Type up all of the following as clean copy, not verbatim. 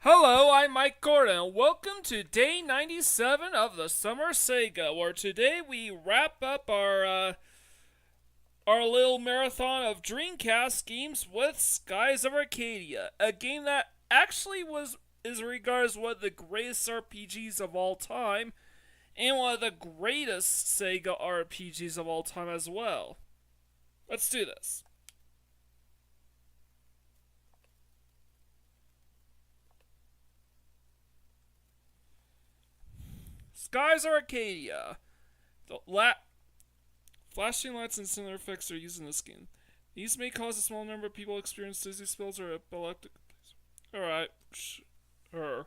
Hello, I'm Mike Gordon, and welcome to day 97 of the Summer Sega, where today we wrap up our little marathon of Dreamcast games with Skies of Arcadia, a game that actually is regarded as one of the greatest RPGs of all time, and one of the greatest Sega RPGs of all time as well. Let's do this. Skies of Arcadia. The Flashing lights and similar effects are used in this game. These may cause a small number of people to experience dizzy spells or epileptic. Alright, sure.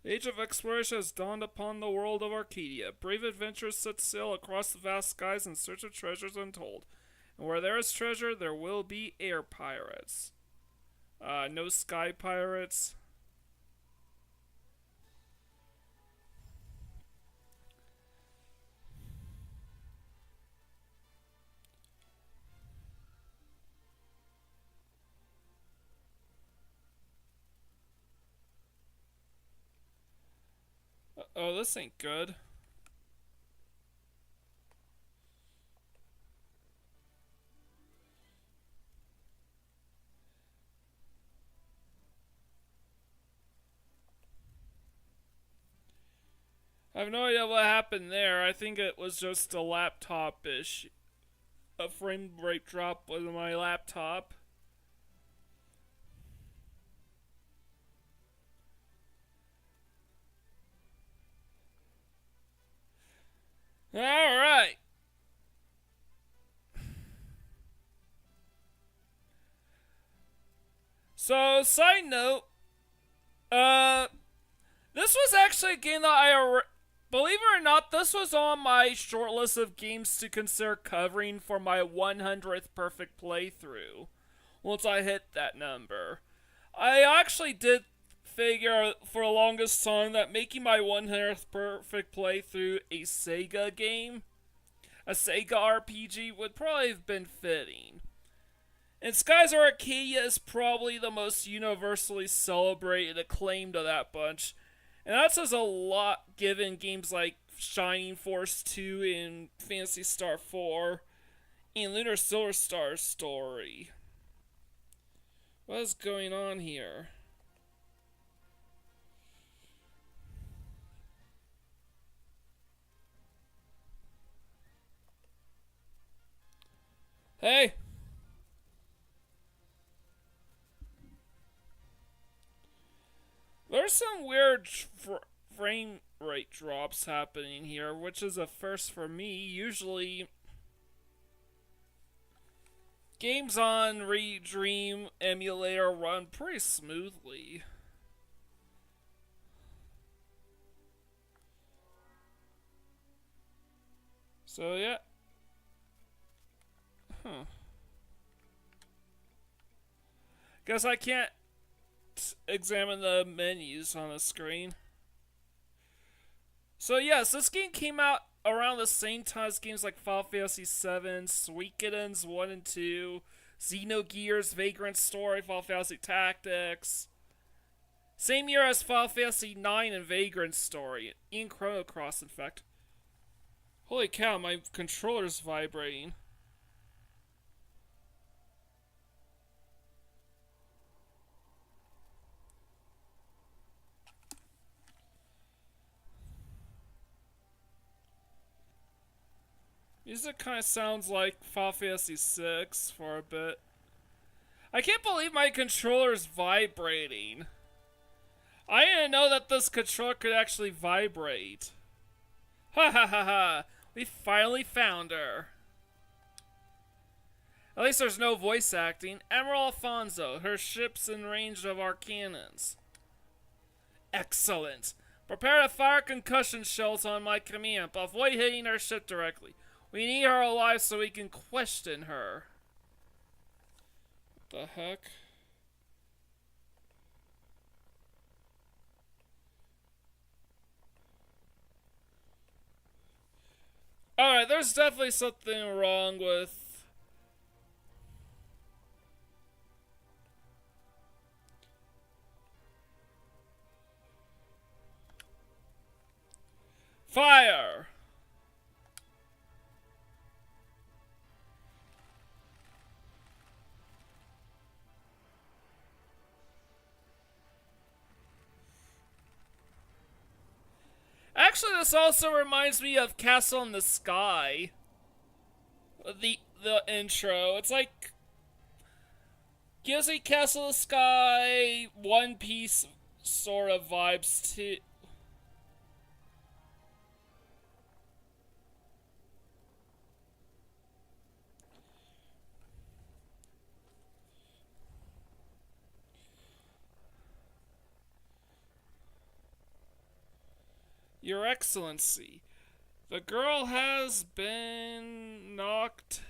The age of exploration has dawned upon the world of Arcadia. Brave adventurers set sail across the vast skies in search of treasures untold. And where there is treasure, there will be air pirates. No sky pirates. Oh, this ain't good. I have no idea what happened there. I think it was just a laptop issue. A frame rate drop with my laptop. Alright. So, side note, this was actually a game that believe it or not, this was on my short list of games to consider covering for my 100th perfect playthrough. Once I hit that number, I actually did figure for the longest time that making my 100th perfect playthrough a Sega game, a Sega RPG, would probably have been fitting. And Skies of Arcadia is probably the most universally celebrated, acclaimed of that bunch. And that says a lot given games like Shining Force 2 and Phantasy Star 4 and Lunar Silver Star's story. What is going on here? Hey! There's some weird frame rate drops happening here, which is a first for me. Usually, games on Redream emulator run pretty smoothly. So, yeah. Huh. Guess I can't examine the menus on the screen. So yes, this game came out around the same time as games like Final Fantasy VII, Suikoden's 1 and 2, Xenogears, Vagrant Story, Final Fantasy Tactics. Same year as Final Fantasy 9 and Vagrant Story, and Chrono Cross, in fact. Holy cow, my controller's vibrating. Music kind of sounds like Final Fantasy VI for a bit. I can't believe my controller is vibrating. I didn't know that this controller could actually vibrate. Ha ha ha ha! We finally found her. At least there's no voice acting. Admiral Alfonso, her ship's in range of our cannons. Excellent. Prepare to fire concussion shells on my command, but avoid hitting her ship directly. We need her alive so we can question her. What the heck? Alright, there's definitely something wrong with Fire! Actually, this also reminds me of Castle in the Sky. The intro. It's like gives me Castle in the Sky, One Piece sort of vibes too. Your Excellency, the girl has been knocked.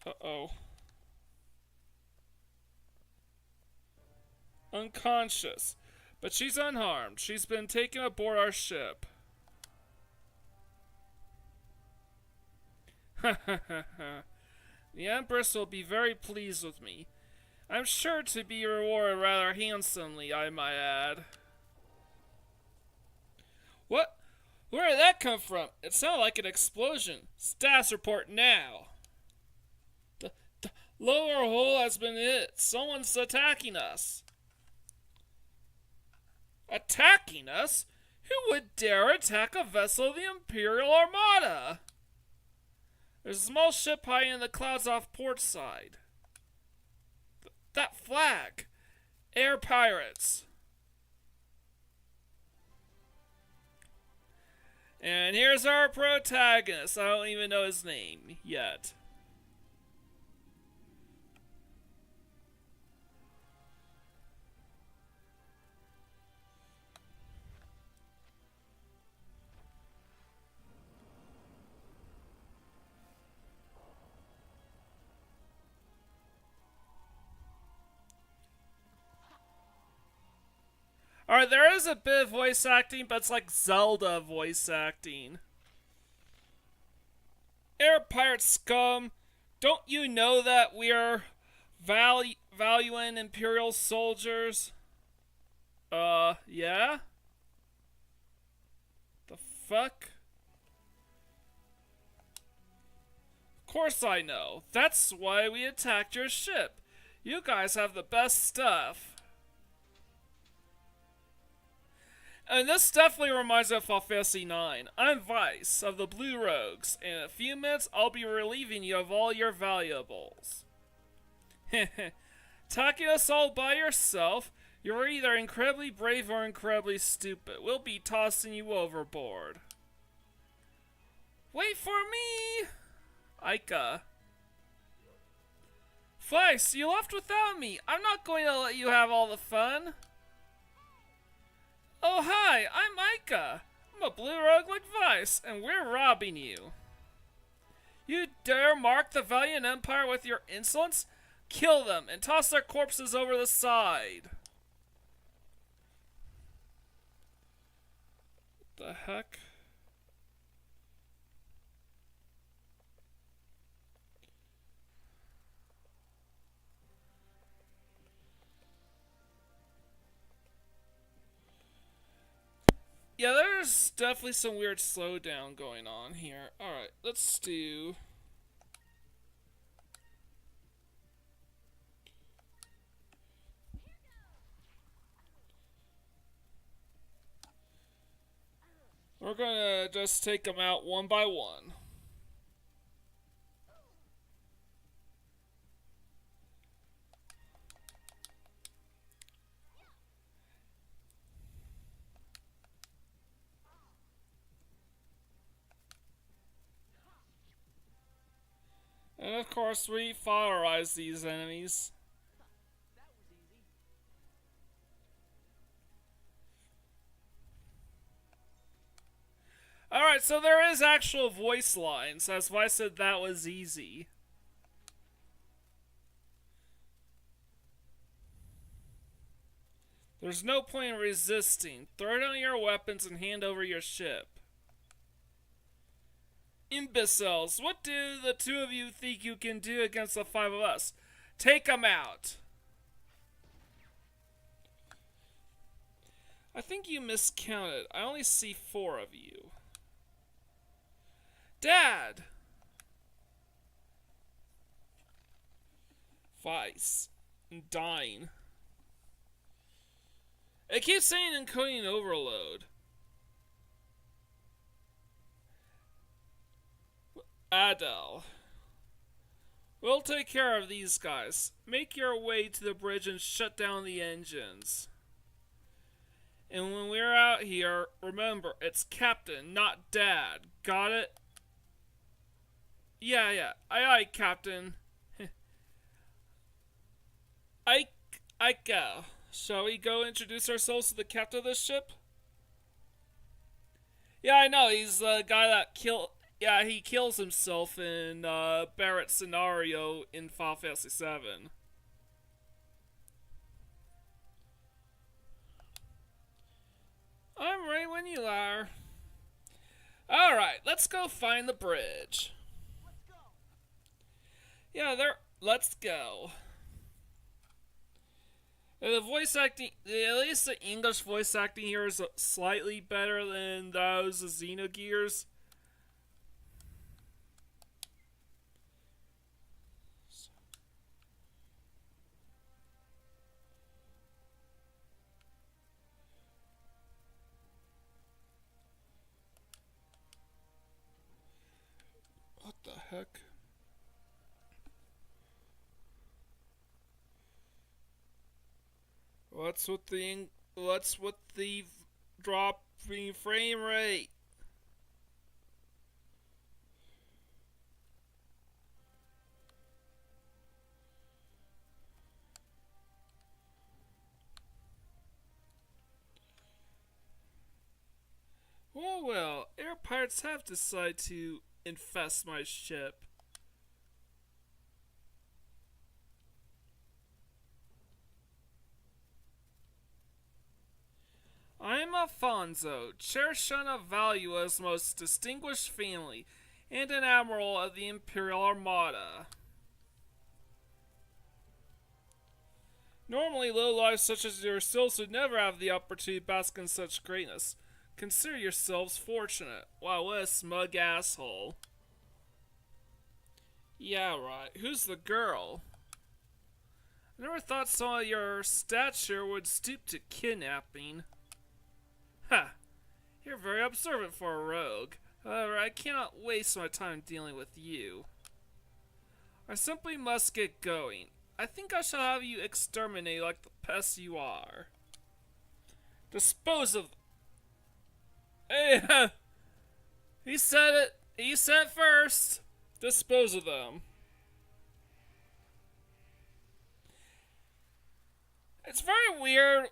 Uh-oh. Unconscious. But she's unharmed. She's been taken aboard our ship. Ha ha ha ha. The Empress will be very pleased with me. I'm sure to be rewarded rather handsomely, I might add. What? Where did that come from? It sounded like an explosion. Status report now. The lower hull has been hit. Someone's attacking us. Attacking us? Who would dare attack a vessel of the Imperial Armada? There's a small ship high in the clouds off port side. That flag! Air pirates! And here's our protagonist. I don't even know his name yet. Alright, there is a bit of voice acting, but it's like Zelda voice acting. Air pirate scum, don't you know that we're valuing Imperial soldiers? Yeah? The fuck? Of course I know. That's why we attacked your ship. You guys have the best stuff. And this definitely reminds me of Final Fantasy IX. I'm Vice of the Blue Rogues, and in a few minutes I'll be relieving you of all your valuables. Attacking us all by yourself, you're either incredibly brave or incredibly stupid. We'll be tossing you overboard. Wait for me! Aika. Vice, you left without me. I'm not going to let you have all the fun. Oh hi, I'm Aika. I'm a blue rogue like Vice, and we're robbing you. You dare mark the Valiant Empire with your insolence? Kill them and toss their corpses over the side. What the heck? Yeah, there's definitely some weird slowdown going on here. Alright, let's do... We're gonna just take them out one by one. And of course we fire-eyes these enemies. Alright, so there is actual voice lines. That's why I said that was easy. There's no point in resisting. Throw down your weapons and hand over your ship. Imbeciles, what do the two of you think you can do against the five of us? Take them out. I think you miscounted. I only see 4 of you. Dad! Vice. I'm dying. It keeps saying encoding overload. Adele. We'll take care of these guys. Make your way to the bridge and shut down the engines. And when we're out here, remember, it's Captain, not Dad. Got it? Yeah. Aye, Captain. I go. Shall we go introduce ourselves to the captain of this ship? Yeah, I know. He's the guy that killed. Yeah, he kills himself in Barrett's scenario in Final Fantasy VII. I'm right when you are. Alright, let's go find the bridge. Yeah, there. Let's go. The voice acting, at least the English voice acting here is slightly better than those of Xenogears. What the heck? What's with the dropping frame rate? Well, air pirates have decided to infest my ship. I'm Alfonso, chairshun of Valua's most distinguished family, and an admiral of the Imperial Armada. Normally, lowlifes such as yourselves would never have the opportunity to bask in such greatness. Consider yourselves fortunate. Wow, what a smug asshole. Yeah, right. Who's the girl? I never thought someone of your stature would stoop to kidnapping. Ha! You're very observant for a rogue. However, I cannot waste my time dealing with you. I simply must get going. I think I shall have you exterminated like the pest you are. Dispose of... Hey, he said it. He said first. Dispose of them. It's very weird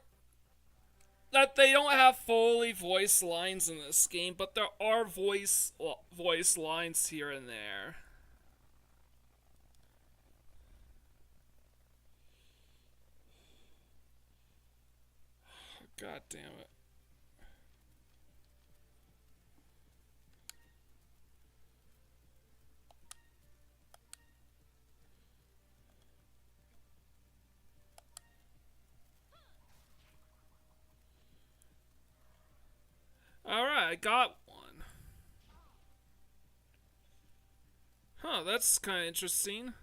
that they don't have fully voiced lines in this game, but there are voice lines here and there. God damn it. Alright, I got one. Huh, that's kind of interesting.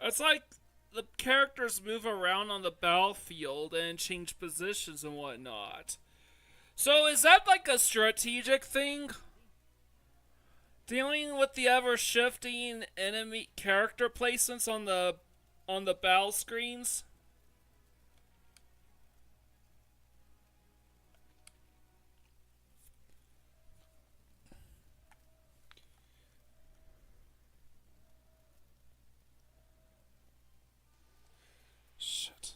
It's like the characters move around on the battlefield and change positions and whatnot. So is that like a strategic thing? Dealing with the ever shifting enemy character placements on the battle screens? Shit.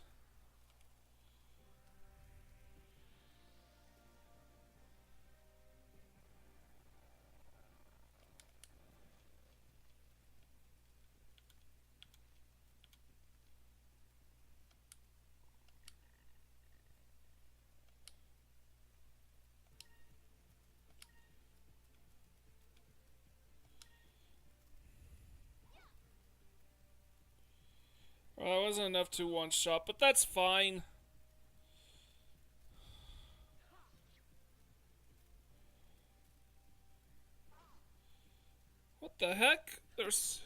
Well, it wasn't enough to one-shot, but that's fine. What the heck? There's...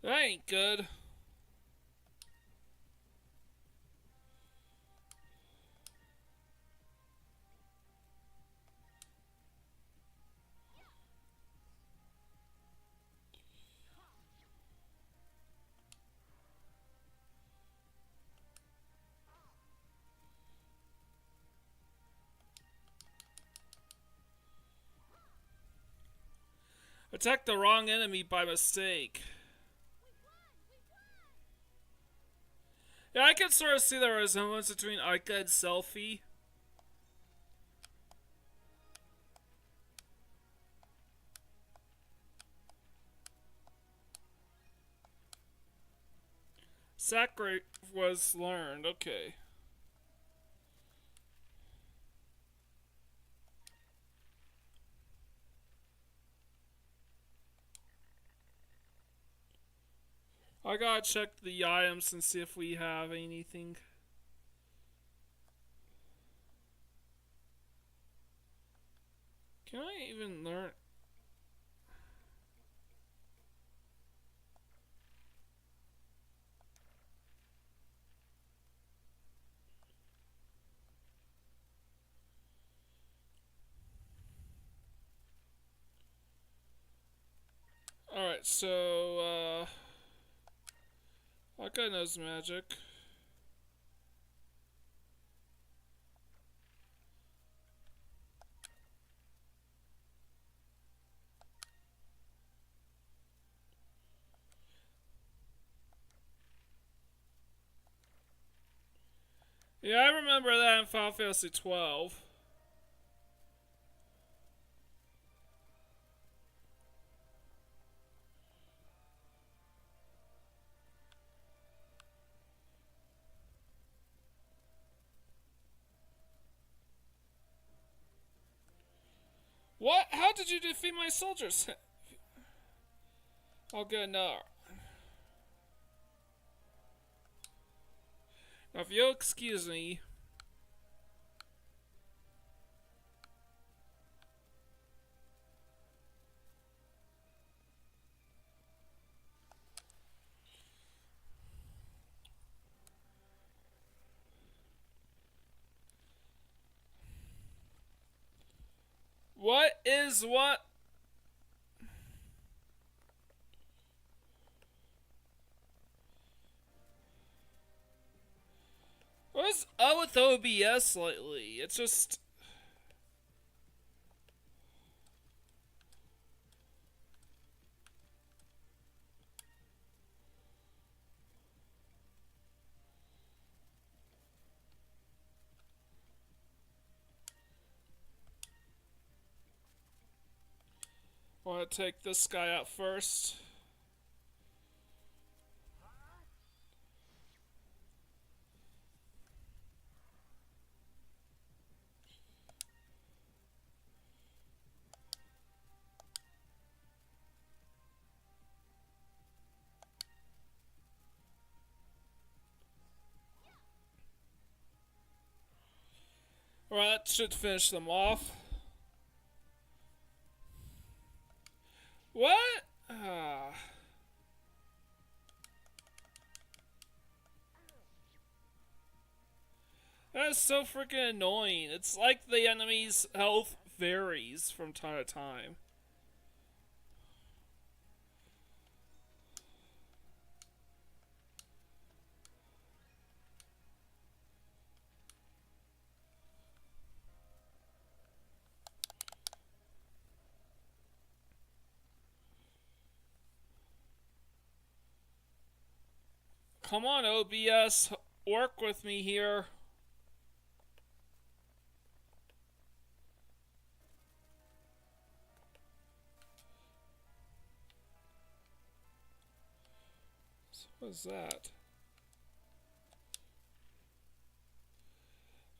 That ain't good. Attacked the wrong enemy by mistake. Yeah, I can sort of see the resemblance between Ica and Selfie. Sacre was learned, okay. I gotta check the items and see if we have anything. Can I even learn? Alright, so, Ica knows magic. Yeah, I remember that in Final Fantasy 12. What? How did you defeat my soldiers? Oh, good, no. Now, if you'll excuse me. What is what? What's up with OBS lately? It's just... Want to take this guy out first. Alright, that should finish them off. What? That is so freaking annoying. It's like the enemy's health varies from time to time. Come on, OBS. Work with me here. What is that?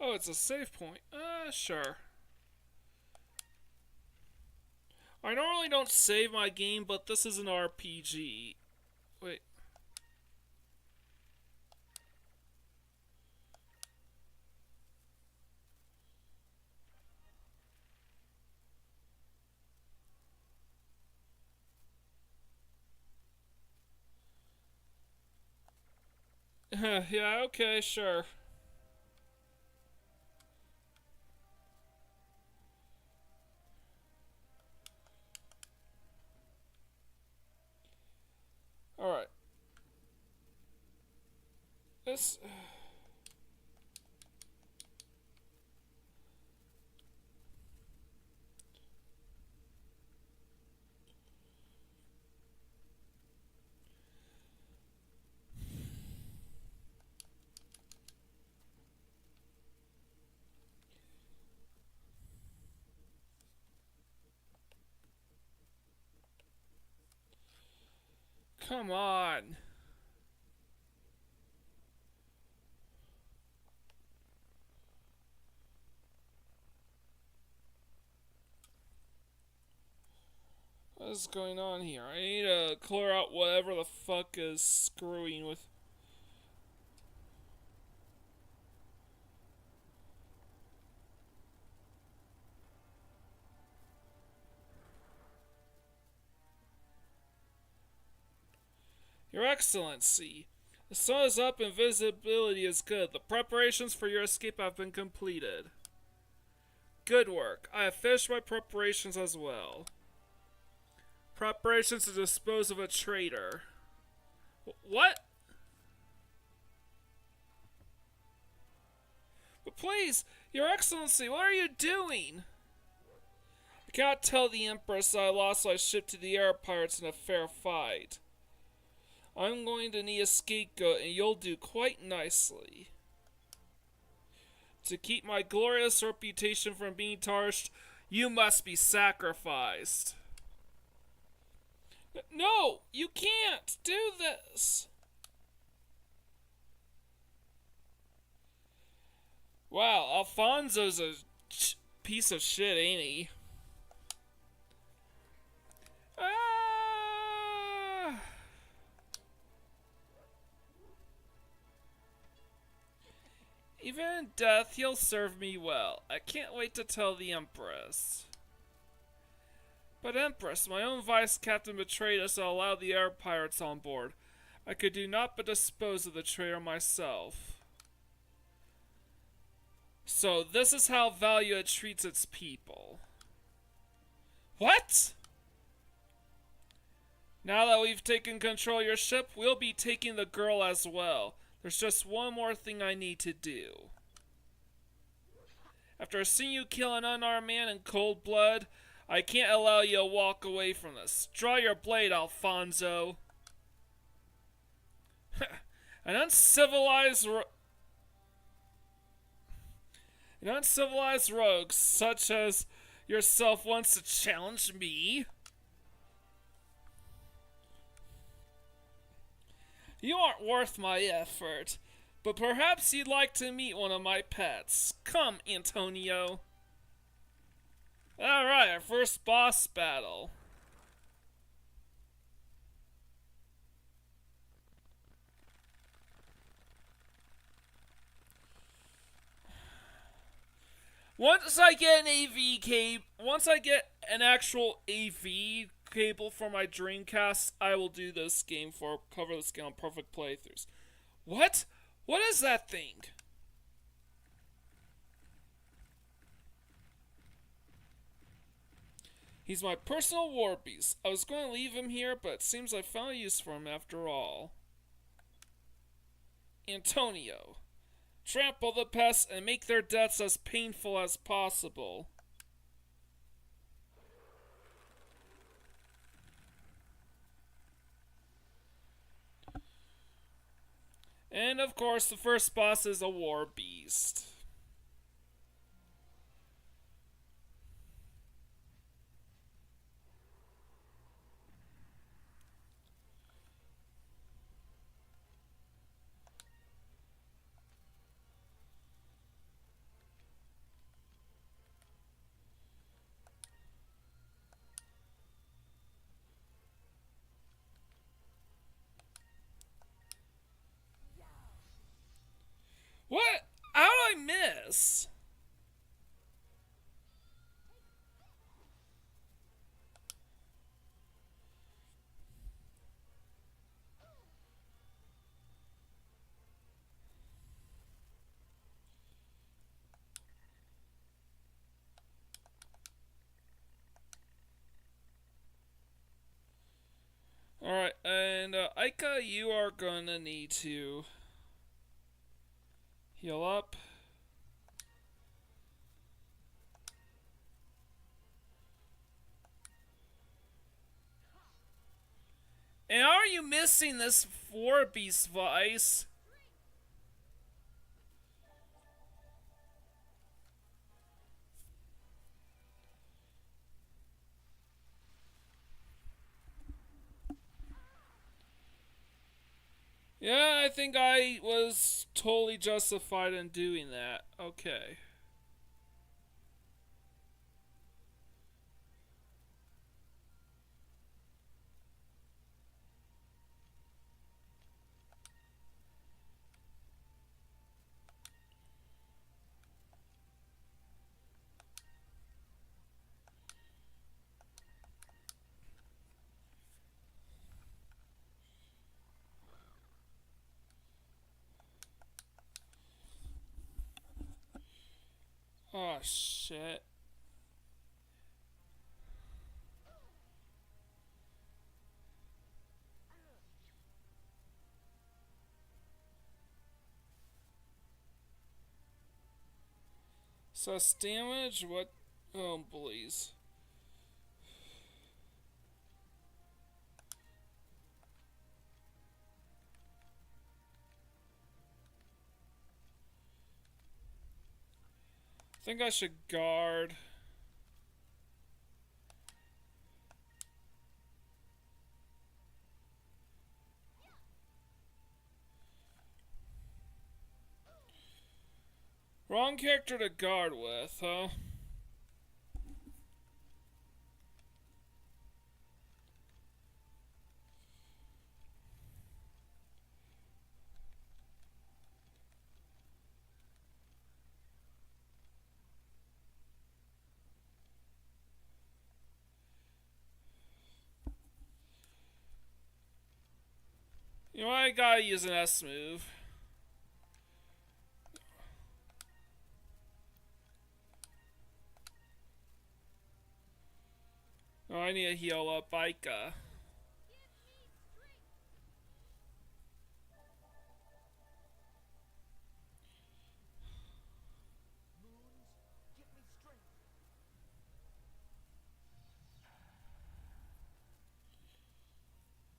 Oh, it's a save point. Sure. I normally don't save my game, but this is an RPG. Wait. Yeah, okay, sure. Alright. This. Come on. What is going on here? I need to clear out whatever the fuck is screwing with. Your Excellency, the sun is up and visibility is good. The preparations for your escape have been completed. Good work. I have finished my preparations as well. Preparations to dispose of a traitor. What? But please, Your Excellency, what are you doing? I cannot tell the Empress that I lost my ship to the air pirates in a fair fight. I'm going to need a scapegoat, and you'll do quite nicely. To keep my glorious reputation from being tarnished, you must be sacrificed. No, you can't do this. Wow, Alfonso's a piece of shit, ain't he? Ah. Even in death, he'll serve me well. I can't wait to tell the Empress. But Empress, my own vice captain betrayed us and allowed the air pirates on board. I could do naught but dispose of the traitor myself. So this is how Valua treats its people. What? Now that we've taken control of your ship, we'll be taking the girl as well. There's just one more thing I need to do. After seeing you kill an unarmed man in cold blood, I can't allow you to walk away from this. Draw your blade, Alfonso. An uncivilized rogue such as yourself wants to challenge me? You aren't worth my effort, but perhaps you'd like to meet one of my pets. Come, Antonio. Alright, our first boss battle. Once I get an actual AV cable for my Dreamcast, I will do this game cover this game on perfect playthroughs. What? What is that thing? He's my personal war beast. I was going to leave him here, but it seems I found a use for him after all. Antonio. Trample the pests and make their deaths as painful as possible. And of course, the first boss is a war beast. this. Alright, and Aika, you are gonna need to heal up. And are you missing this 4-beast vice? Yeah, I think I was totally justified in doing that. Okay. Oh, shit. Sus damage? What? Oh, please. I think I should guard. Wrong character to guard with, huh? You know, I gotta use an S move. Oh, I need to heal up Aika.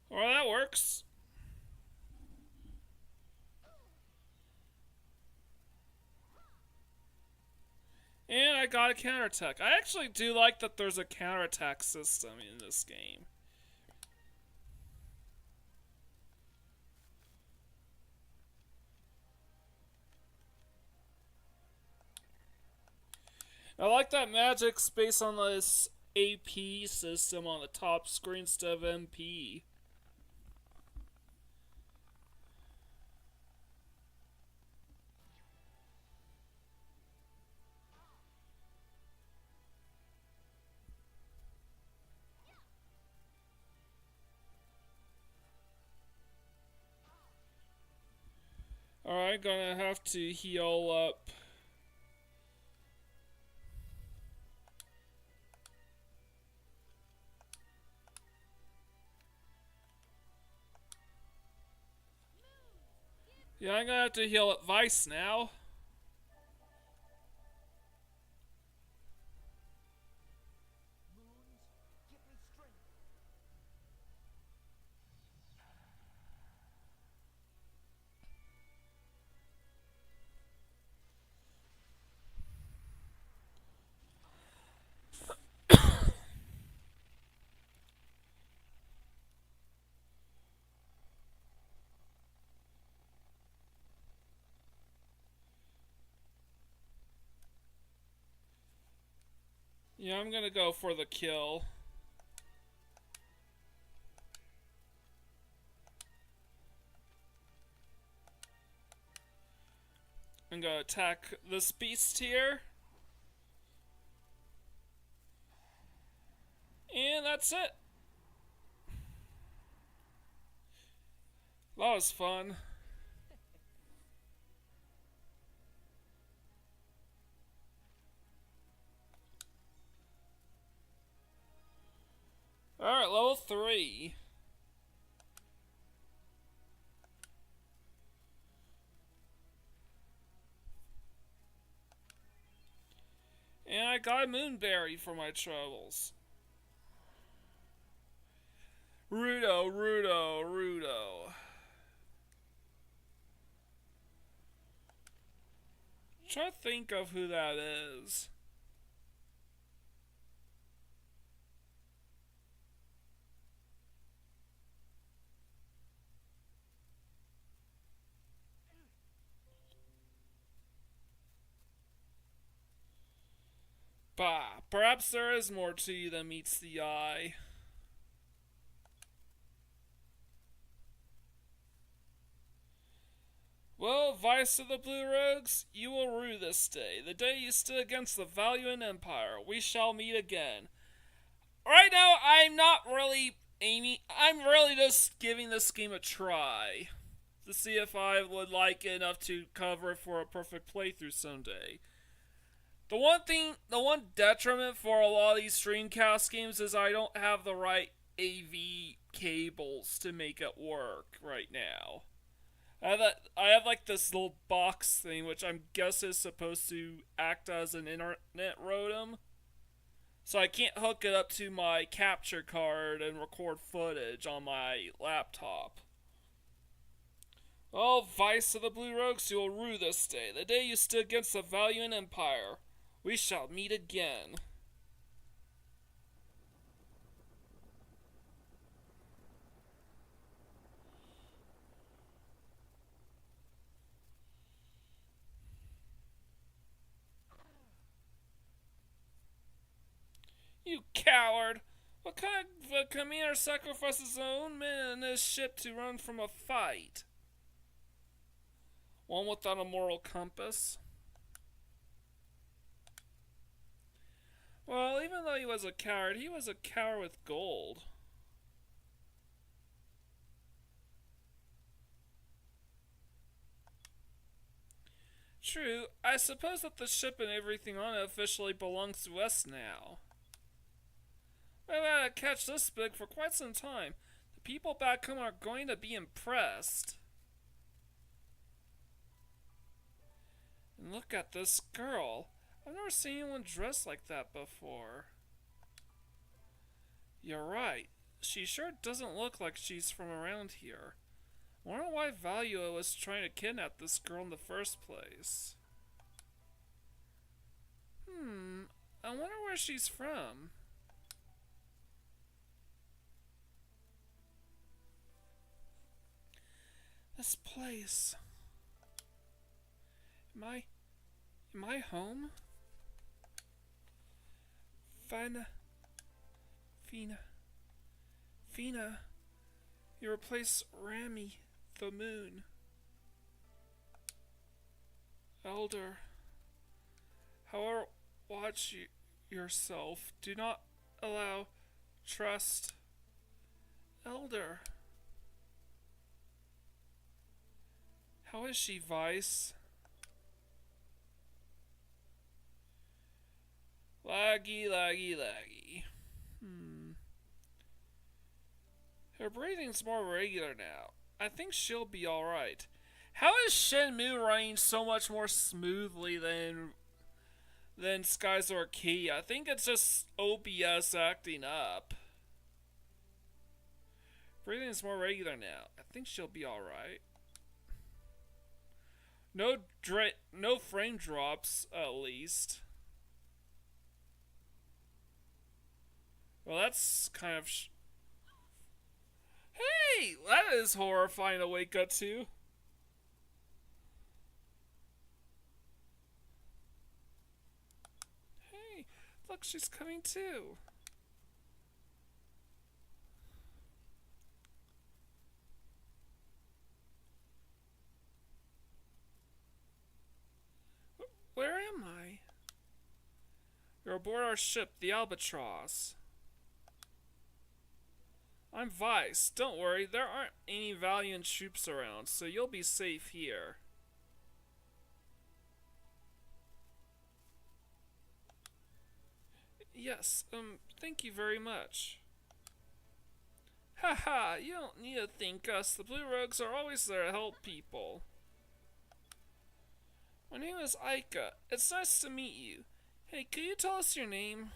Well, that works. And I got a counterattack. I actually do like that there's a counterattack system in this game. I like that magic's based on this AP system on the top screen instead of MP. Alright, gonna have to heal up. Yeah, I'm gonna have to heal up Vice now. Yeah, I'm gonna go for the kill. I'm gonna attack this beast here. And that's it. That was fun. Alright, level 3. And I got a moonberry for my troubles. Rudo, Rudo, Rudo. Try to think of who that is. Bah, perhaps there is more to you than meets the eye. Well, Vice of the Blue Rogues, you will rue this day. The day you stood against the Valiant Empire. We shall meet again. Right now, I'm not really aiming. I'm really just giving this game a try. To see if I would like it enough to cover it for a perfect playthrough someday. The one detriment for a lot of these Streamcast games is I don't have the right AV cables to make it work right now. I have like this little box thing, which I'm guessing is supposed to act as an internet modem. So I can't hook it up to my capture card and record footage on my laptop. Oh, Vice of the Blue Rogues, you will rue this day. The day you stood against the Valiant Empire. We shall meet again. You coward! What kind of a commander sacrifices his own men and his ship to run from a fight? One without a moral compass? Well, even though he was a coward with gold. True, I suppose that the ship and everything on it officially belongs to us now. We've had to catch this big for quite some time. The people back home are going to be impressed. And look at this girl. I've never seen anyone dressed like that before. You're right. She sure doesn't look like she's from around here. I wonder why Valua was trying to kidnap this girl in the first place. I wonder where she's from. This place. Am I home? Fina, you replace Rami, the moon. Elder, however, watch yourself. Do not allow trust. Elder. How is she, Vice? Laggy, laggy, laggy. Her breathing's more regular now. I think she'll be alright. How is Shenmue running so much more smoothly than Skies Arcadia? I think it's just OBS acting up. Breathing's more regular now. I think she'll be alright. No frame drops, at least. Well, that's kind of... Hey! That is horrifying to wake up to. Hey! Look, she's coming too. am I? You're aboard our ship, the Albatross. I'm Vice. Don't worry, there aren't any Valiant troops around, so you'll be safe here. Yes, thank you very much. Haha, you don't need to thank us. The Blue Rogues are always there to help people. My name is Aika. It's nice to meet you. Hey, could you tell us your name?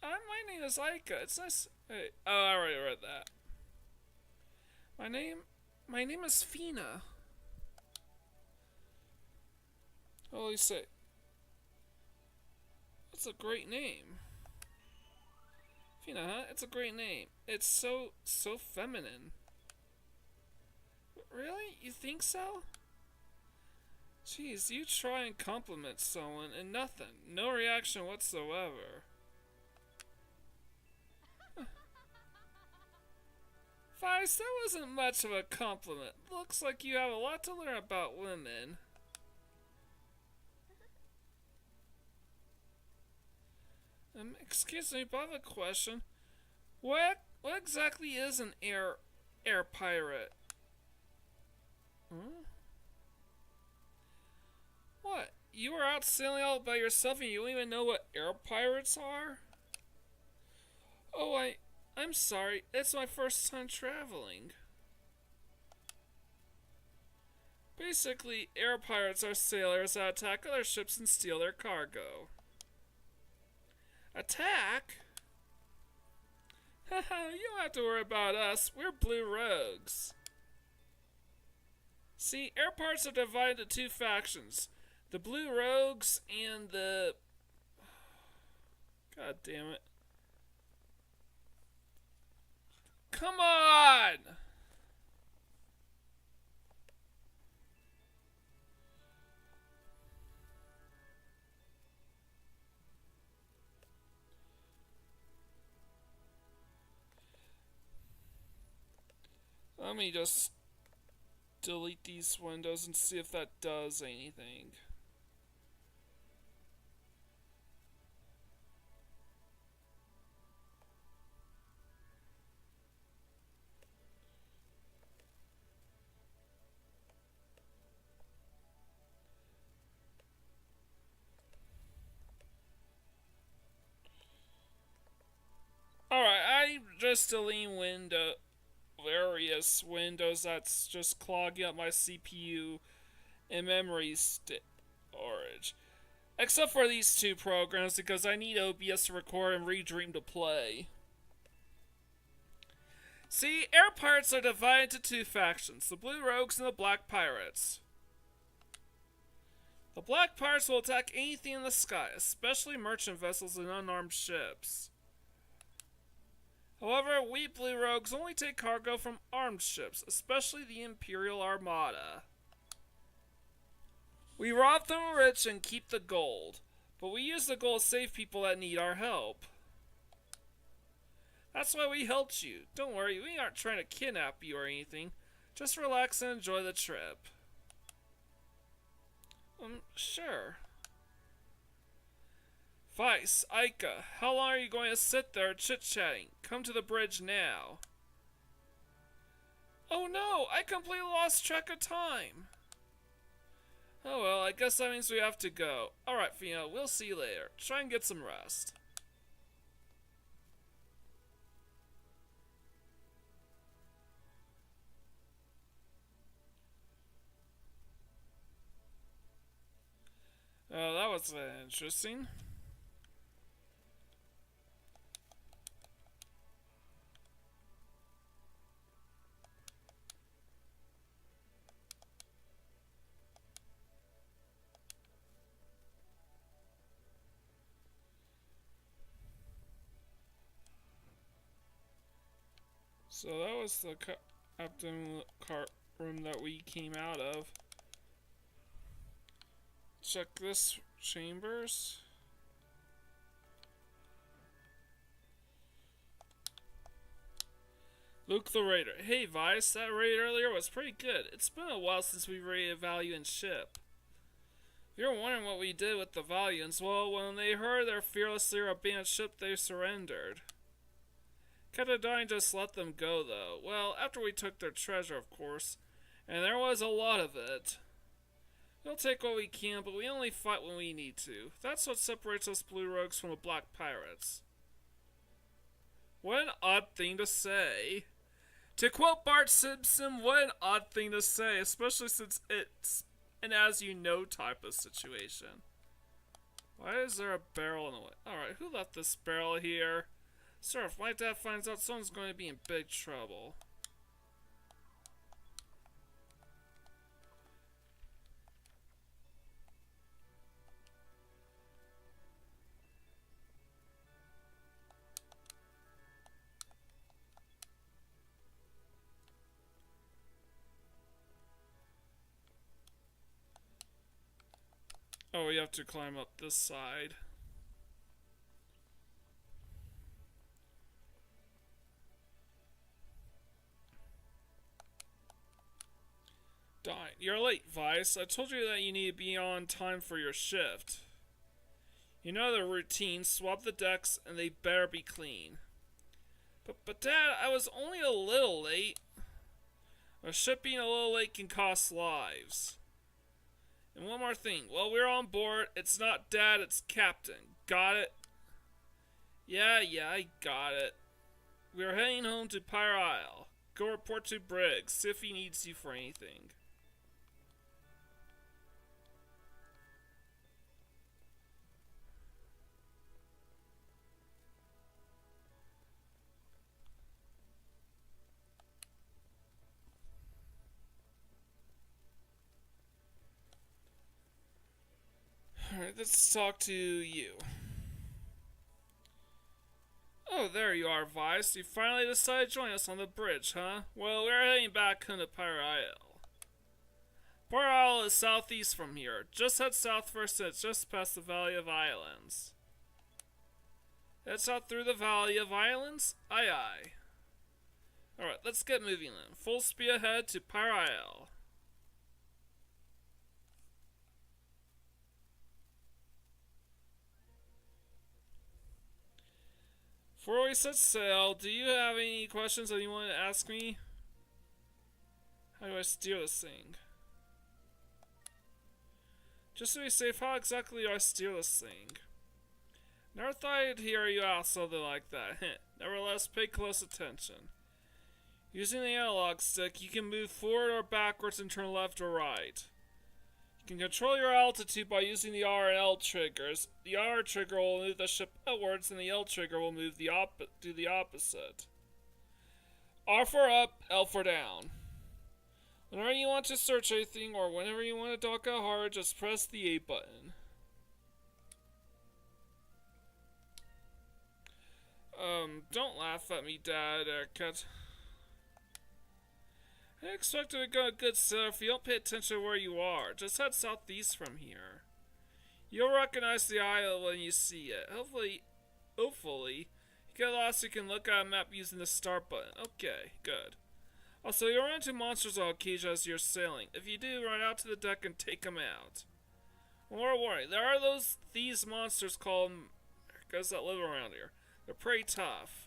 My name is Aika. It's nice. Hey, oh, I already read that. My name is Fina. Holy shit. That's a great name. Fina, huh? It's a great name. It's so feminine. Really? You think so? Jeez, you try and compliment someone and nothing. No reaction whatsoever. Vice, that wasn't much of a compliment. Looks like you have a lot to learn about women. Excuse me, but I have a question. What exactly is an air pirate? Hmm? What? You were out sailing all by yourself and you don't even know what air pirates are? Oh, I'm sorry. It's my first time traveling. Basically, air pirates are sailors that attack other ships and steal their cargo. Attack? Haha, you don't have to worry about us. We're Blue Rogues. See, air pirates are divided into two factions. The Blue Rogues and the... God damn it. Come on! Let me just delete these windows and see if that does anything. Alright, I just deleting various windows that's just clogging up my CPU and memory storage. Except for these two programs because I need OBS to record and Redream to play. See, air pirates are divided into two factions, the Blue Rogues and the Black Pirates. The Black Pirates will attack anything in the sky, especially merchant vessels and unarmed ships. However, we Blue Rogues only take cargo from armed ships, especially the Imperial Armada. We rob them rich and keep the gold, but we use the gold to save people that need our help. That's why we helped you. Don't worry, we aren't trying to kidnap you or anything. Just relax and enjoy the trip. Sure. Vice, Aika, how long are you going to sit there chit-chatting? Come to the bridge now. Oh no, I completely lost track of time. Oh well, I guess that means we have to go. Alright, Fina, we'll see you later. Try and get some rest. Oh, that was interesting. So that was the captain room that we came out of. Check this chambers. Luke the Raider. Hey Vice, that raid earlier was pretty good. It's been a while since we raided Valiant ship. If you're wondering what we did with the Valiants, well, when they heard their fearlessly abandoned ship, they surrendered. Ketadine just let them go, though. Well, after we took their treasure, of course. And there was a lot of it. We'll take what we can, but we only fight when we need to. That's what separates us blue rogues from the black pirates. What an odd thing to say. To quote Bart Simpson, what an odd thing to say, especially since it's an as-you-know type of situation. Why is there a barrel in the way? Alright, who left this barrel here? Sir, if my dad finds out, someone's going to be in big trouble. Oh, we have to climb up this side. Darn, you're late, Vice. I told you that you need to be on time for your shift. You know the routine, swab the decks, and they better be clean. But Dad, I was only a little late. A ship being a little late can cost lives. And one more thing, while we're on board, it's not Dad, it's Captain. Got it? Yeah, I got it. We're heading home to Pyre Isle. Go report to Briggs, see if he needs you for anything. Alright, let's talk to you. Oh, there you are, Vice. You finally decided to join us on the bridge, huh? Well, we're heading back home to Pyre Isle. Pyre Isle is southeast from here. Just head south first and it's just past the Valley of Islands. Head south through the Valley of Islands? Aye aye. Alright, let's get moving then. Full speed ahead to Pyre Isle. Before we set sail, do you have any questions that you want to ask me? How do I steer this thing? Just to be safe, how exactly do I steer this thing? Never thought I'd hear you ask something like that. Nevertheless, pay close attention. Using the analog stick, you can move forward or backwards and turn left or right. You can control your altitude by using the R and L triggers. The R trigger will move the ship outwards and the L trigger will move do the opposite. R for up, L for down. Whenever you want to search anything or whenever you want to dock out hard, just press the A button. Don't laugh at me, Dad, Cut. I expected to go a good sailor if you don't pay attention to where you are. Just head southeast from here. You'll recognize the isle when you see it. Hopefully, you get lost, you can look at a map using the start button. Okay, good. Also, you'll run into monsters on occasion as you're sailing. If you do, run out to the deck and take them out. One more warning, there are these monsters called Mercas that live around here. They're pretty tough.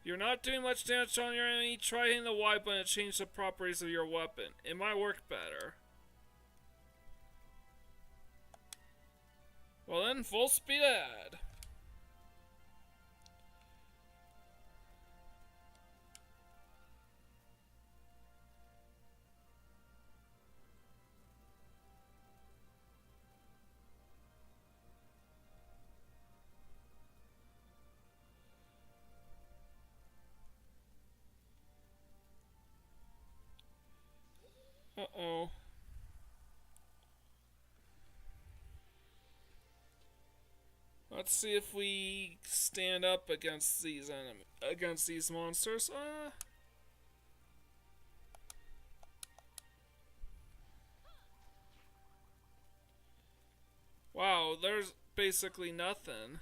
If you're not doing much damage on your enemy, try hitting the Y button to change the properties of your weapon. It might work better. Well then, full speed ahead. Uh-oh. Let's see if we stand up against these monsters. Wow, there's basically nothing.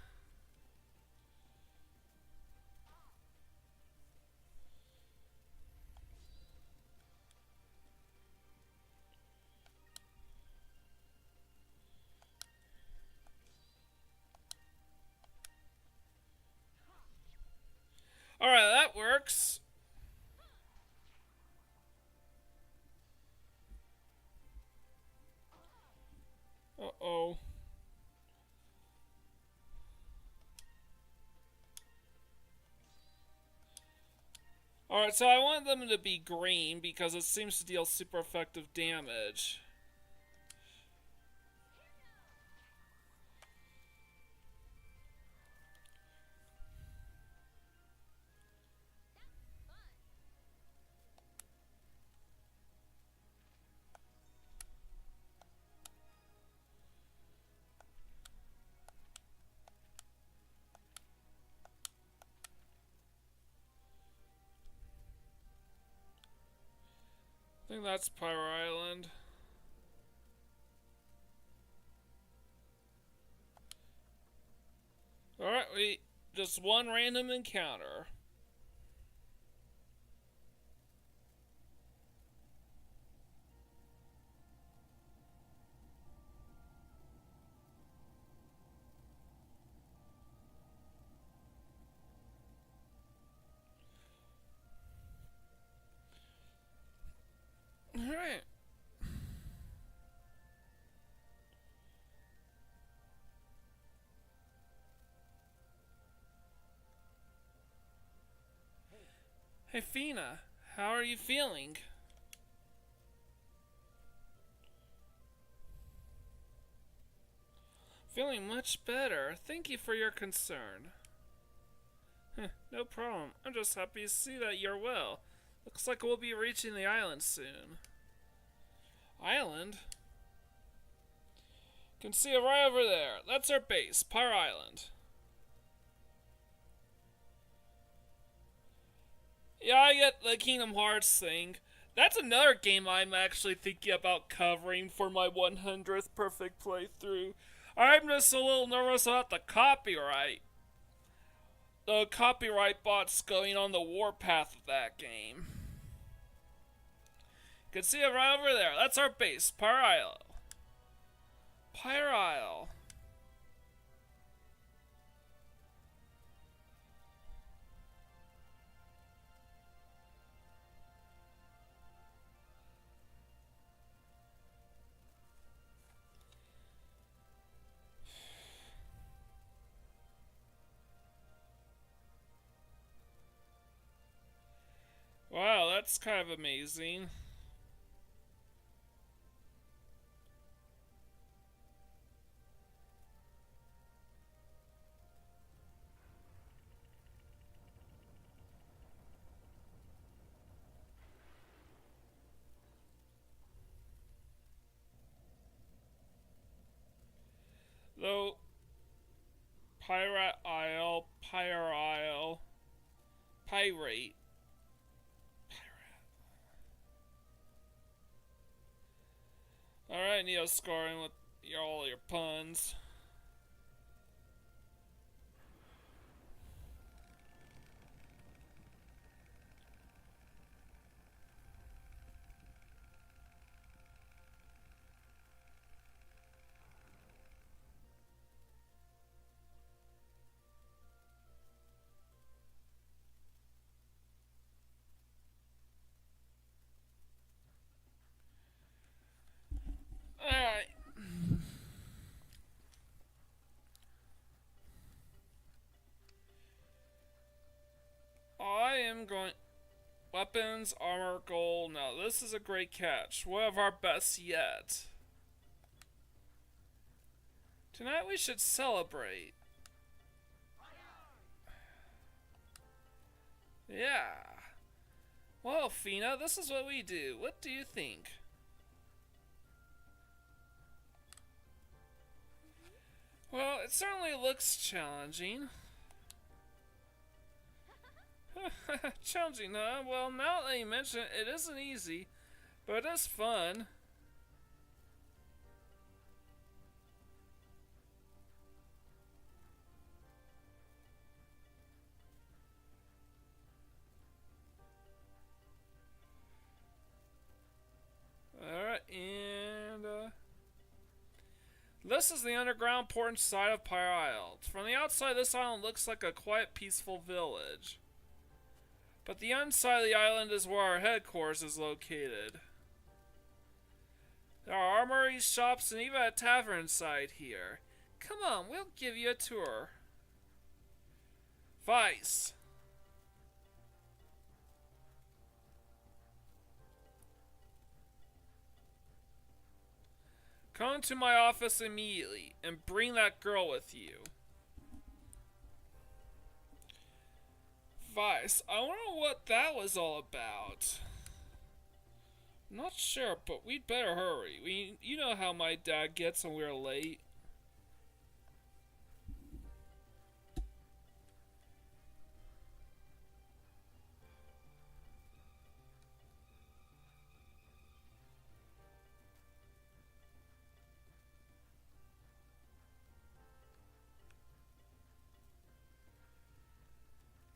Alright, so I want them to be green because it seems to deal super effective damage. I think that's Pyro Island. Alright, we just one random encounter. Alright. Hey Fina, how are you feeling? Feeling much better. Thank you for your concern. No problem. I'm just happy to see that you're well. Looks like we'll be reaching the island soon. Island? Can see it right over there. That's our base, Pyre Island. Yeah, I get the Kingdom Hearts thing. That's another game I'm actually thinking about covering for my 100th perfect playthrough. I'm just a little nervous about the copyright. The copyright bots going on the warpath of that game. You can see it right over there. That's our base, Pyre Isle. Pyre Isle. Wow, that's kind of amazing. Though, Pirate Isle, Pyre Isle, Pirate. Alright, Neo scoring with all your puns. Alright. I am going... Weapons, armor, gold. Now, this is a great catch. One of our best yet. Tonight we should celebrate. Yeah. Well, Fina, this is what we do. What do you think? Well, it certainly looks challenging. Challenging, huh? Well, now that you mention it, it isn't easy, but it is fun. Alright, and this is the underground port side of Pyre Isle. From the outside, this island looks like a quiet, peaceful village. But the inside of the island is where our headquarters is located. There are armories, shops, and even a tavern inside here. Come on, we'll give you a tour. Vice. Come to my office immediately and bring that girl with you. Vice, I wonder what that was all about. I'm not sure, but we'd better hurry. You know how my dad gets when we're late.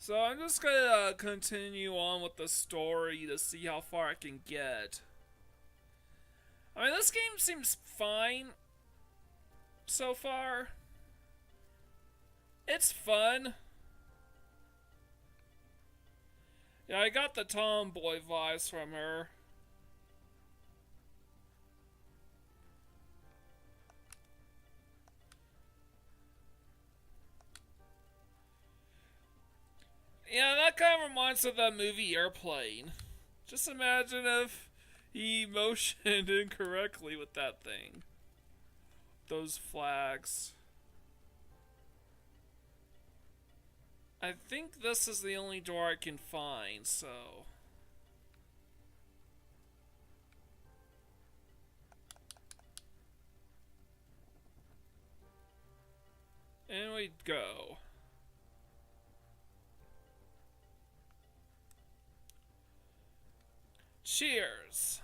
So I'm just gonna continue on with the story to see how far I can get. I mean, this game seems fine so far. It's fun. Yeah, I got the tomboy vibes from her. Yeah, that kind of reminds me of that movie Airplane. Just imagine if he motioned incorrectly with that thing. Those flags. I think this is the only door I can find, so... And we go. Cheers!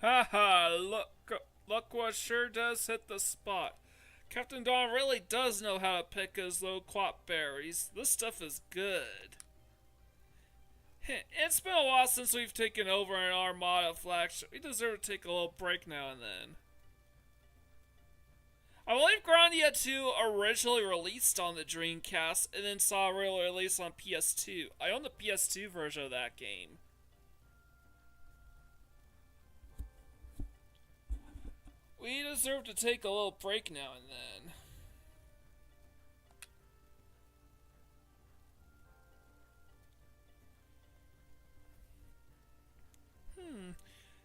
Haha, look what sure does hit the spot. Captain Don really does know how to pick his loquat berries. This stuff is good. It's been a while since we've taken over an Armada flagship. We deserve to take a little break now and then. I believe Grandia 2 originally released on the Dreamcast and then saw a real release on PS2. I own the PS2 version of that game. We deserve to take a little break now and then.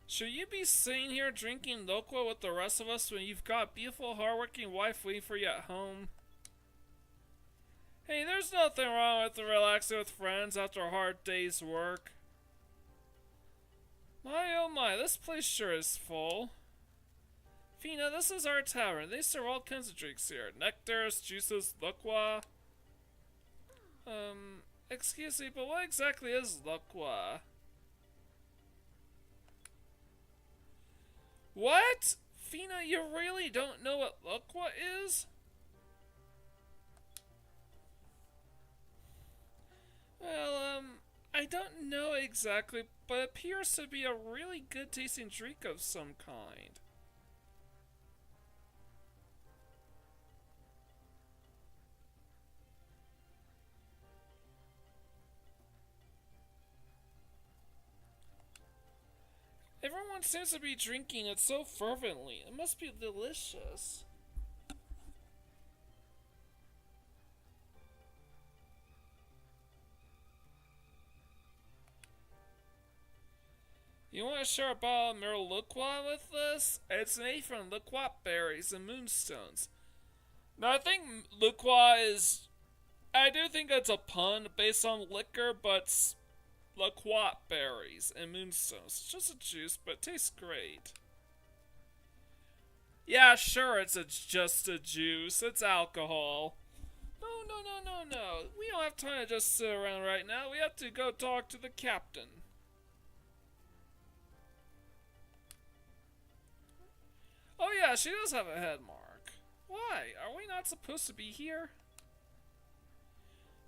Should you be sitting here drinking Loqua with the rest of us when you've got a beautiful, hardworking wife waiting for you at home? Hey, there's nothing wrong with relaxing with friends after a hard day's work. My oh my, this place sure is full. Fina, this is our tavern. They serve all kinds of drinks here. Nectars, juices, Loqua. Excuse me, but what exactly is Loqua? What? Fina, you really don't know what Loqua is? Well, I don't know exactly, but it appears to be a really good tasting drink of some kind. Everyone seems to be drinking it so fervently. It must be delicious. You want to share a bottle of Merluqua with us? It's made from loquat berries and moonstones. Now, I think Luqua is... I do think it's a pun based on liquor, but... Loquat berries and moonstones. It's just a juice, but it tastes great. Yeah, sure, just a juice. It's alcohol. No. We don't have time to just sit around right now. We have to go talk to the captain. Oh yeah, she does have a head mark. Why? Are we not supposed to be here?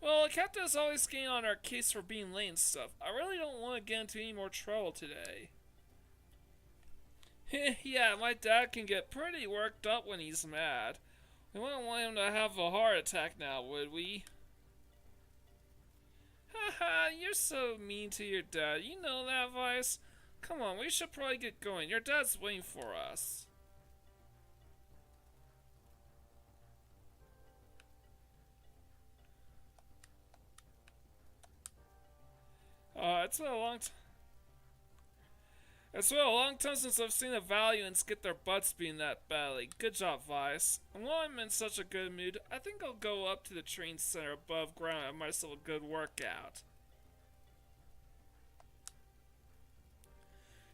Well, the captain is always getting on our case for being late and stuff. I really don't want to get into any more trouble today. Yeah, my dad can get pretty worked up when he's mad. We wouldn't want him to have a heart attack now, would we? Haha, you're so mean to your dad. You know that, Vice? Come on, we should probably get going. Your dad's waiting for us. it's been a long time. It's been a long time since I've seen the Valiants get their butts beaten that badly. Good job, Vice. And while I'm in such a good mood, I think I'll go up to the train center above ground and have myself a good workout.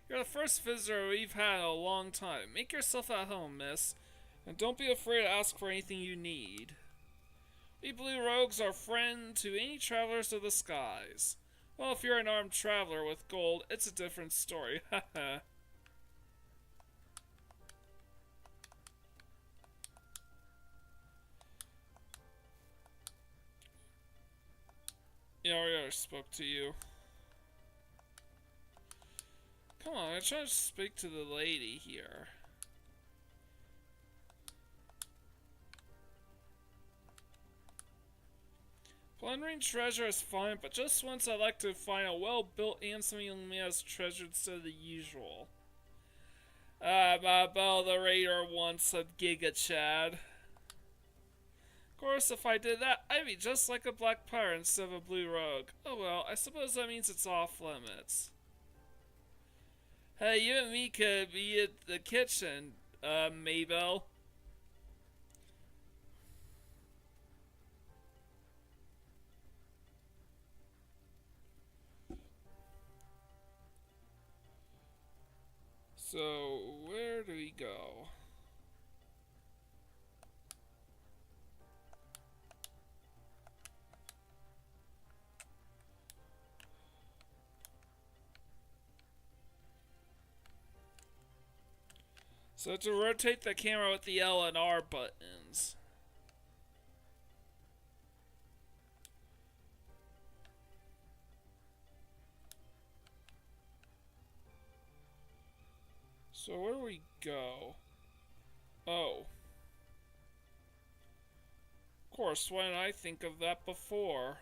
You're the first visitor we've had in a long time. Make yourself at home, miss. And don't be afraid to ask for anything you need. We Blue Rogues are friend to any travelers of the skies. Well, if you're an armed traveler with gold, it's a different story. Haha. Yeah, I already spoke to you. Come on, I'm trying to speak to the lady here. Plundering treasure is fine, but just once I'd like to find a well-built and something young man has treasure instead of the usual. Bell the Raider wants a Giga Chad. Of course, if I did that, I'd be just like a black pirate instead of a blue rogue. Oh well, I suppose that means it's off limits. Hey, you and me could be at the kitchen, Maybell. So, where do we go? So to rotate the camera with the L and R buttons. So where do we go? Oh. Of course, why didn't I think of that before?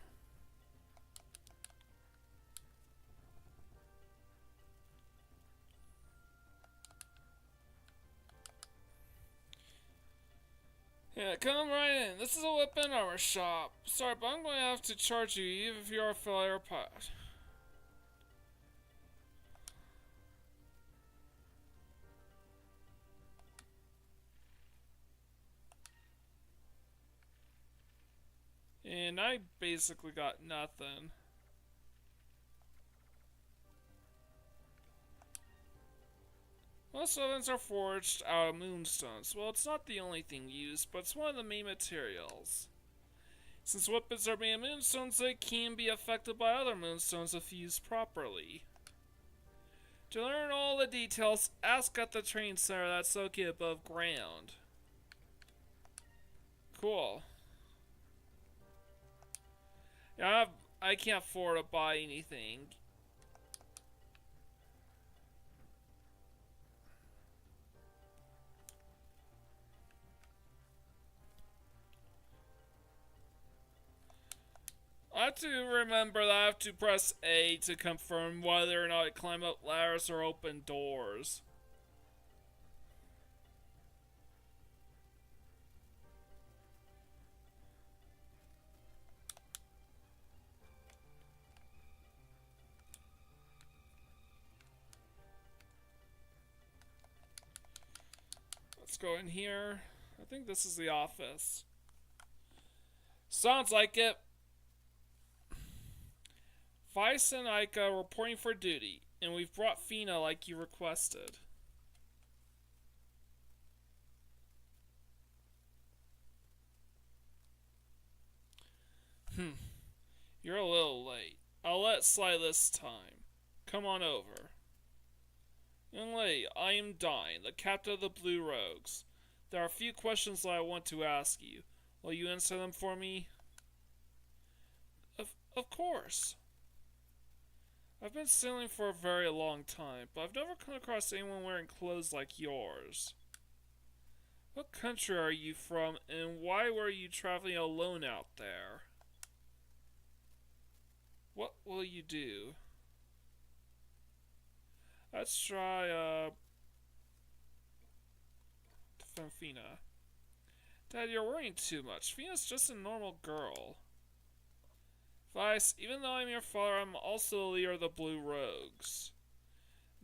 Yeah, come right in. This is a weapon armor shop. Sorry, but I'm going to have to charge you even if you're a fellow pilot. And I basically got nothing. Most weapons are forged out of moonstones. Well, it's not the only thing used, but it's one of the main materials. Since weapons are made of moonstones, they can be affected by other moonstones if used properly. To learn all the details, ask at the train center that's located above ground. Cool. Yeah, I can't afford to buy anything. I have to remember that I have to press A to confirm whether or not I climb up ladders or open doors. Let's go in here. I think this is the office. Sounds like it. Vice and Ika are reporting for duty, and we've brought Fina like you requested. You're a little late. I'll let it slide this time. Come on over. Young lady, I am Dine, the captain of the Blue Rogues. There are a few questions that I want to ask you. Will you answer them for me? Of course. I've been sailing for a very long time, but I've never come across anyone wearing clothes like yours. What country are you from, and why were you traveling alone out there? What will you do? Let's try, Fina. Dad, you're worrying too much. Fina's just a normal girl. Vice, even though I'm your father, I'm also the leader of the Blue Rogues.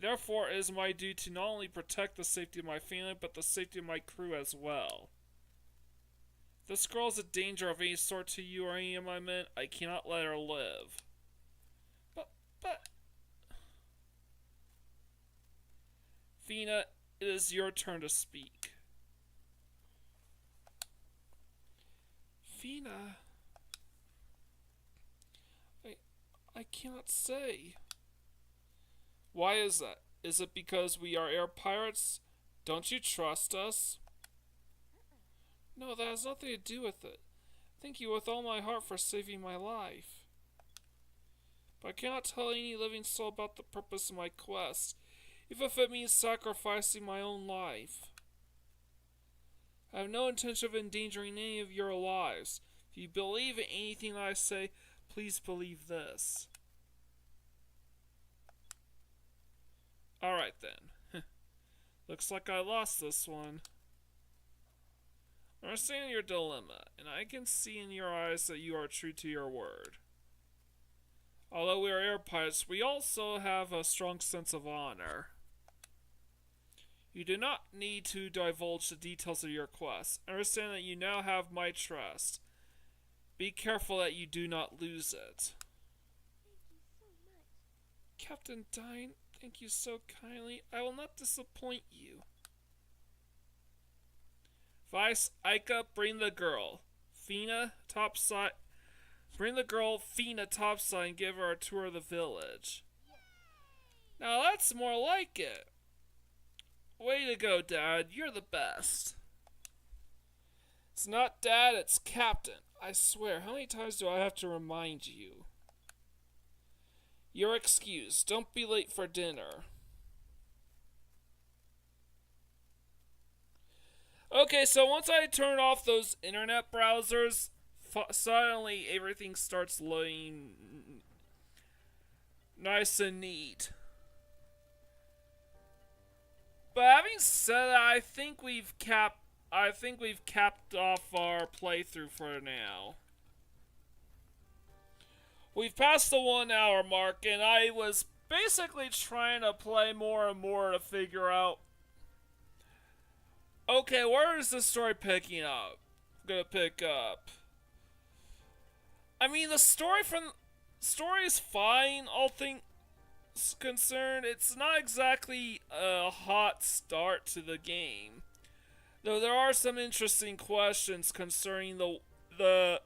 Therefore, it is my duty to not only protect the safety of my family, but the safety of my crew as well. If this girl is a danger of any sort to you or any of my men, I cannot let her live. But, Fina, it is your turn to speak. Fina, I cannot say. Why is that? Is it because we are air pirates? Don't you trust us? No, that has nothing to do with it. Thank you with all my heart for saving my life. But I cannot tell any living soul about the purpose of my quest, even if it means sacrificing my own life. I have no intention of endangering any of your lives. If you believe in anything I say, please believe this. Alright then. Looks like I lost this one. I understand your dilemma, and I can see in your eyes that you are true to your word. Although we are air pirates, we also have a strong sense of honor. You do not need to divulge the details of your quest. Understand that you now have my trust. Be careful that you do not lose it. Thank you so much. Captain Dine, thank you so kindly. I will not disappoint you. Vice, Ika, bring the girl. Fina, topside. Bring the girl, Fina, topside, and give her a tour of the village. Now that's more like it. Way to go, Dad. You're the best. It's not Dad, it's Captain. I swear, how many times do I have to remind you? You're excused. Don't be late for dinner. Okay, so once I turn off those internet browsers, suddenly everything starts looking nice and neat. But having said that, I think we've capped off our playthrough for now. We've passed the 1 hour mark, and I was basically trying to play more and more to figure out, okay, where is the story picking up? I'm gonna pick up. I mean, the story is fine, all things concerned. It's not exactly a hot start to the game, though there are some interesting questions concerning the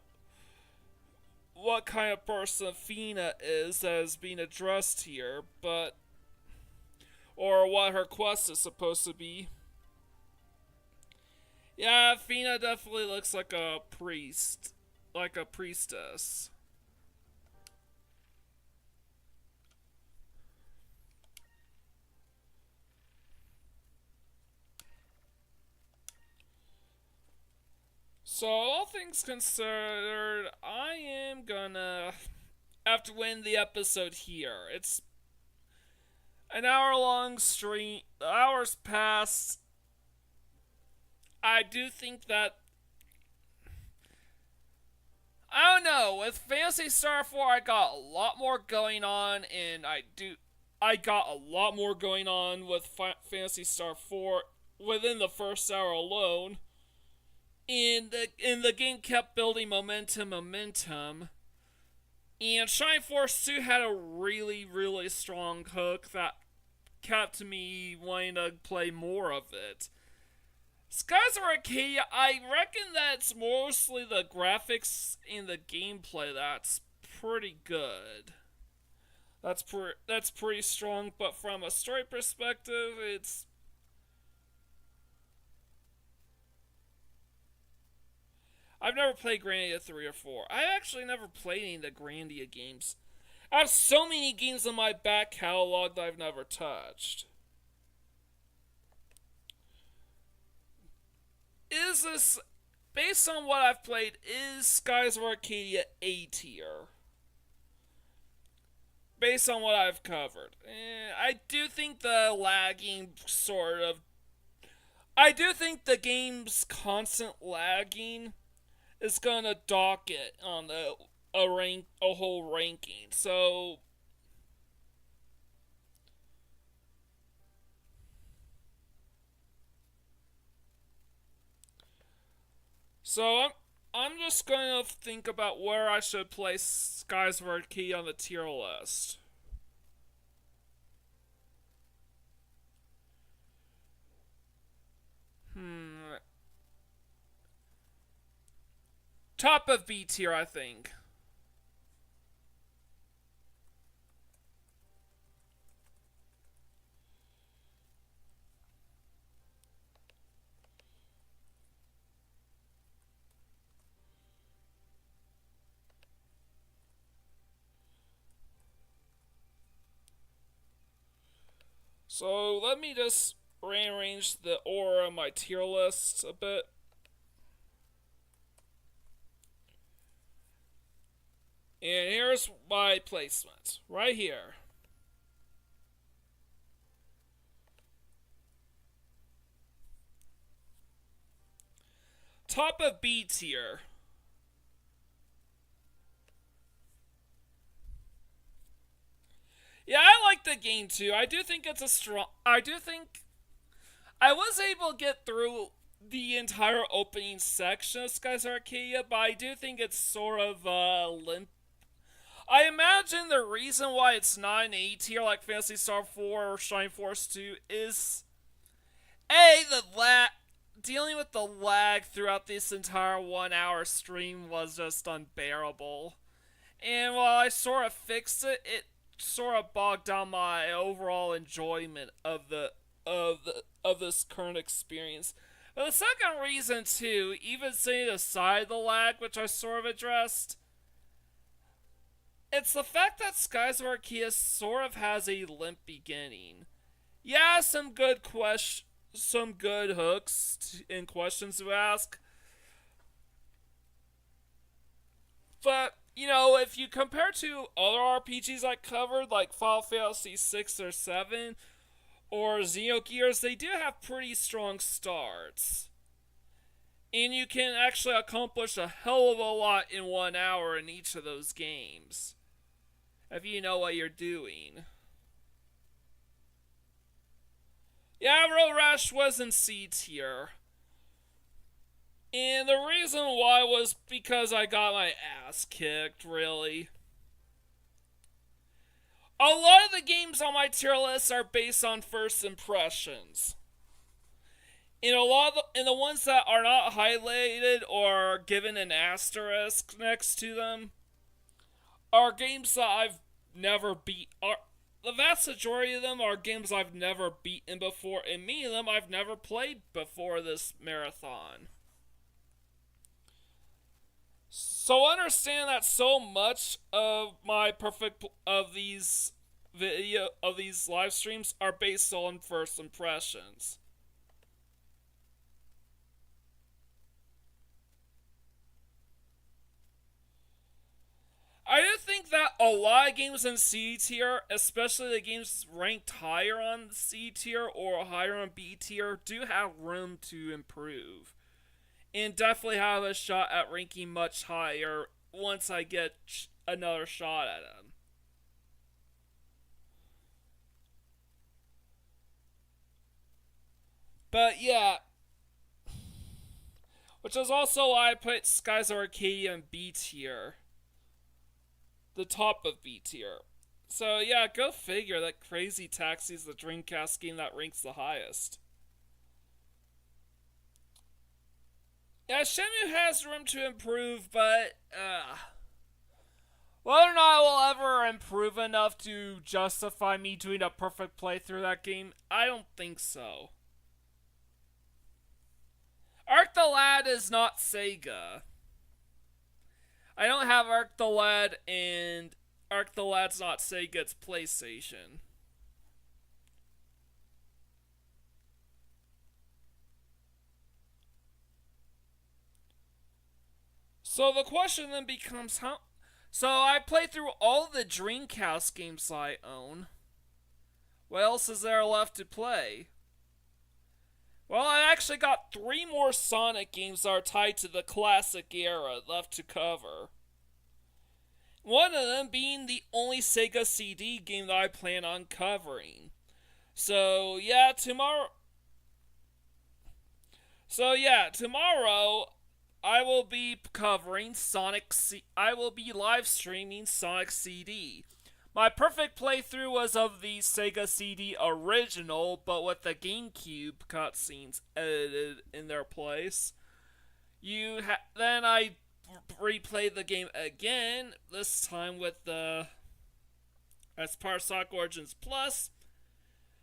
what kind of person Fina is that is being addressed here, but or what her quest is supposed to be. Yeah, Fina definitely looks like a priest, like a priestess. So, all things considered, I am gonna have to end the episode here. It's an hour long stream, the hours passed. I do think that, I don't know, with Phantasy Star 4 I got a lot more going on, and I got a lot more going on with Phantasy Star 4 within the first hour alone. And the game kept building momentum. And Shine Force 2 had a really, really strong hook that kept me wanting to play more of it. Skies of Arcadia, I reckon that it's mostly the graphics and the gameplay that's pretty good. That's pretty strong, but from a story perspective, it's... I've never played Grandia 3 or 4. I actually never played any of the Grandia games. I have so many games in my back catalog that I've never touched. Is this, based on what I've played, is Skies of Arcadia A tier? Based on what I've covered. I do think the lagging I do think the game's constant lagging is gonna dock it on the a whole ranking. So I'm just going to think about where I should place Skies of Arcadia on the tier list. Hmm. Top of B tier, I think. So let me just rearrange the order of my tier lists a bit. And here's my placement. Right here. Top of B tier. Yeah, I like the game too. I do think it's a strong. I do think I was able to get through the entire opening section of Skies Arcadia, but I do think it's sort of limp. I imagine the reason why it's not an A tier like Phantasy Star 4 or Shine Force 2 is the lag. Dealing with the lag throughout this entire 1 hour stream was just unbearable. And while I sort of fixed it, it sort of bogged down my overall enjoyment of this current experience. But the second reason too, even setting aside the lag, which I sort of addressed, it's the fact that Skies of Arcadia sort of has a limp beginning. Yeah, some good hooks and questions to ask, but you know, if you compare to other RPGs I covered, like Final Fantasy 6 or 7 or Xenogears, they do have pretty strong starts. And you can actually accomplish a hell of a lot in 1 hour in each of those games, if you know what you're doing. Yeah, Road Rash was in C tier. And the reason why was because I got my ass kicked, really. A lot of the games on my tier list are based on first impressions. And the ones that are not highlighted or given an asterisk next to them are games that I've never beat. The vast majority of them are games I've never beaten before, and many of them I've never played before this marathon. So understand that so much of my perfect of these live streams are based on first impressions. I do think that a lot of games in C tier, especially the games ranked higher on C tier or higher on B tier, do have room to improve. And definitely have a shot at ranking much higher once I get another shot at them. But yeah, which is also why I put Skies of Arcadia in B tier, the top of B tier. So yeah, go figure that Crazy Taxi is the Dreamcast game that ranks the highest. Yeah, Shenmue has room to improve, but whether or not it will ever improve enough to justify me doing a perfect playthrough of that game, I don't think so. Arc the Lad is not Sega. I don't have Arc the Lad, and Arc the Lad's not Sega, it's PlayStation. So the question then becomes how. So I played through all the Dreamcast games I own. What else is there left to play? Well, I actually got 3 more Sonic games that are tied to the classic era left to cover. One of them being the only Sega CD game that I plan on covering. So yeah, tomorrow. Tomorrow I will be covering I will be live streaming Sonic CD. My perfect playthrough was of the Sega CD original, but with the GameCube cutscenes edited in their place. Then I replayed the game again, this time with the as part of Sonic Origins Plus.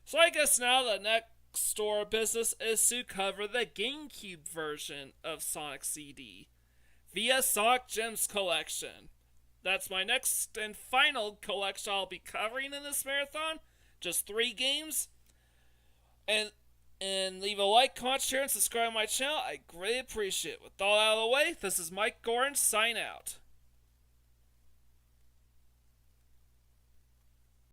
So I guess now the next store of business is to cover the GameCube version of Sonic CD via Sonic Gems Collection. That's my next and final collection I'll be covering in this marathon. Just 3 games. And leave a like, comment, share, and subscribe to my channel. I greatly appreciate it. With all out of the way, this is Mike Gorin, sign out.